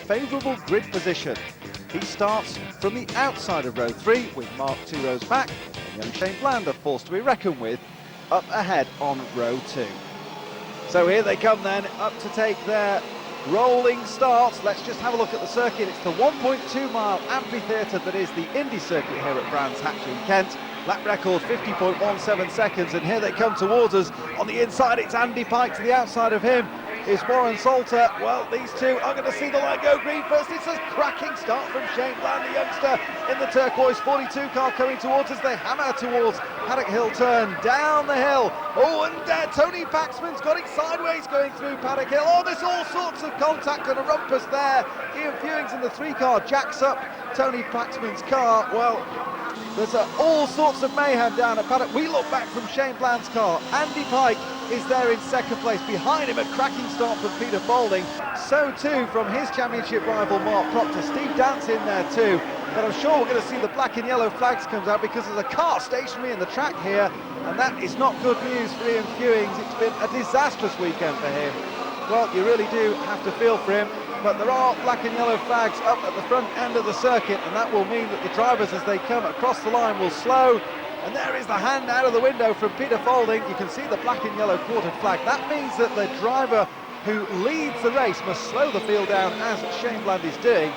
favourable grid position. He starts from the outside of row 3 with Mark 2 rows back, and young Shane Bland, a force to be reckoned with, up ahead on row 2. So here they come then, up to take their rolling start. Let's just have a look at the circuit. It's the 1.2 mile amphitheatre that is the Indy circuit here at Brands Hatch in Kent. Lap record 50.17 seconds, and here they come towards us. On the inside it's Andy Pike, to the outside of him is Warren Salter. Well, these two are going to see the light go green first. It's a cracking start from Shane Bland, the youngster in the turquoise 42 car coming towards us. They hammer towards Paddock Hill turn, down the hill. Oh, and Tony Paxman's got it sideways going through Paddock Hill. Oh, there's all sorts of contact and a rumpus there. Ian Fewings in the 3 car jacks up Tony Paxman's car. Well, there's all sorts of mayhem down at Paddock. We look back from Shane Bland's car. Andy Pike is there in second place. Behind him, a cracking start from Peter Folding. So too from his championship rival Mark Proctor. Steve Dance in there too. But I'm sure we're going to see the black and yellow flags comes out because there's a car stationary in the track here, and that is not good news for Ian Fewings. It's been a disastrous weekend for him. Well, you really do have to feel for him. But there are black and yellow flags up at the front end of the circuit, and that will mean that the drivers, as they come across the line, will slow. And there is the hand out of the window from Peter Folding. You can see the black and yellow quarter flag. That means that the driver who leads the race must slow the field down, as Shane Bland is doing.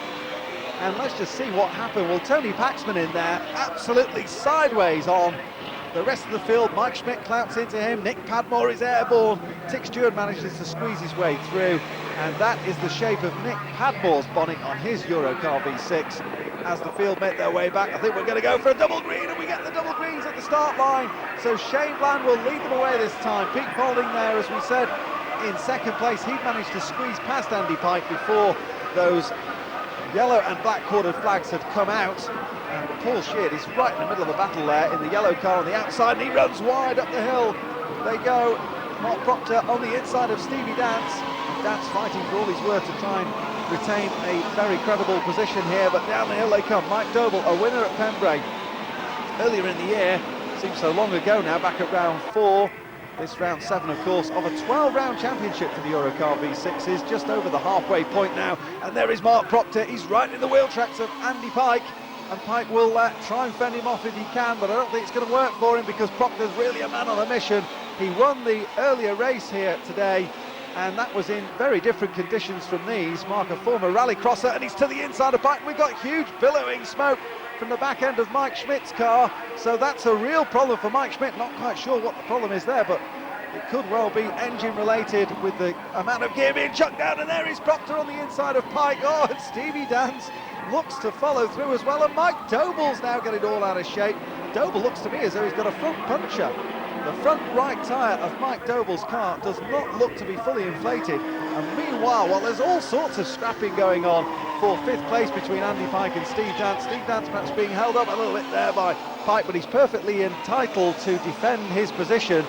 And let's just see what happened. Well, Tony Paxman in there, absolutely sideways on the rest of the field. Mike Schmidt clouts into him. Nick Padmore is airborne. Tick Stewart manages to squeeze his way through, and that is the shape of Nick Padmore's bonnet on his Eurocar V6 as the field make their way back. I think we're going to go for a double green, and we get the double greens at the start line. So Shane Bland will lead them away this time. Pete Folding there, as we said, in second place. He managed to squeeze past Andy Pike before those yellow and black quartered flags had come out. And Paul Sheard is right in the middle of the battle there in the yellow car on the outside, and he runs wide up the hill. They go. Mark Proctor on the inside of Stevie Dance. Dance fighting for all he's worth to try and retain a very credible position here, but down the hill they come. Mike Doble, a winner at Pembrey earlier in the year, seems so long ago now, back at round 4. This round 7, of course, of a 12-round championship for the Eurocar V6s, just over the halfway point now. And there is Mark Proctor. He's right in the wheel tracks of Andy Pike, and Pike will try and fend him off if he can, but I don't think it's going to work for him because Proctor's really a man on a mission. He won the earlier race here today, and that was in very different conditions from these. Mark, a former rallycrosser, and he's to the inside of Pike. We've got huge billowing smoke from the back end of Mike Schmidt's car, so that's a real problem for Mike Schmidt. Not quite sure what the problem is there, but it could well be engine related with the amount of gear being chucked down. And there is Proctor on the inside of Pike. Oh, and Stevie Dance looks to follow through as well, and Mike Doble's now getting all out of shape. Doble looks to me as though he's got a front puncher. The front right tyre of Mike Doble's car does not look to be fully inflated. And meanwhile, well, there's all sorts of scrapping going on for 5th place between Andy Pike and Steve Dance. Steve Dance perhaps being held up a little bit there by Pike, but he's perfectly entitled to defend his position.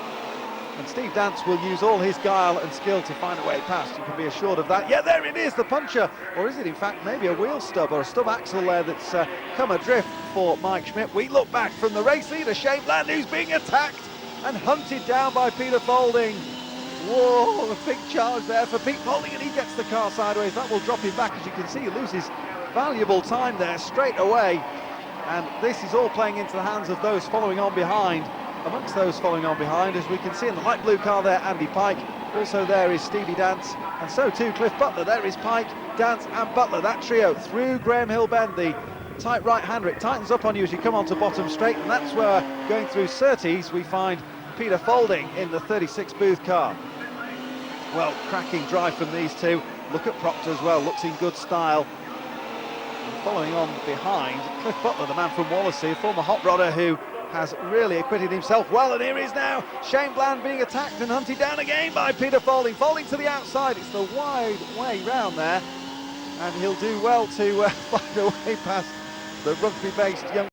And Steve Dance will use all his guile and skill to find a way past. You can be assured of that. Yeah, there it is, the puncher. Or is it, in fact, maybe a wheel stub or a stub axle there that's come adrift for Mike Schmidt. We look back from the race leader, Shane Bland, who's being attacked and hunted down by Peter Folding. Whoa, a big charge there for Pete Folding, and he gets the car sideways. That will drop him back. As you can see, he loses valuable time there straight away. And this is all playing into the hands of those following on behind. Amongst those following on behind, as we can see in the light blue car there, Andy Pike. Also there is Stevie Dance, and so too Cliff Butler. There is Pike, Dance and Butler, that trio through Graham Hill Bend. The tight right-hander, it tightens up on you as you come onto bottom straight, and that's where, going through Surtees, we find Peter Folding in the 36 booth car. Well, cracking drive from these two. Look at Proctor as well, looks in good style. And following on behind, Cliff Butler, the man from Wallasey, a former hot rodder who has really acquitted himself well, and here he is now, Shane Bland being attacked and hunted down again by Peter Folding. Folding to the outside, it's the wide way round there, and he'll do well to find a way past the rugby-based young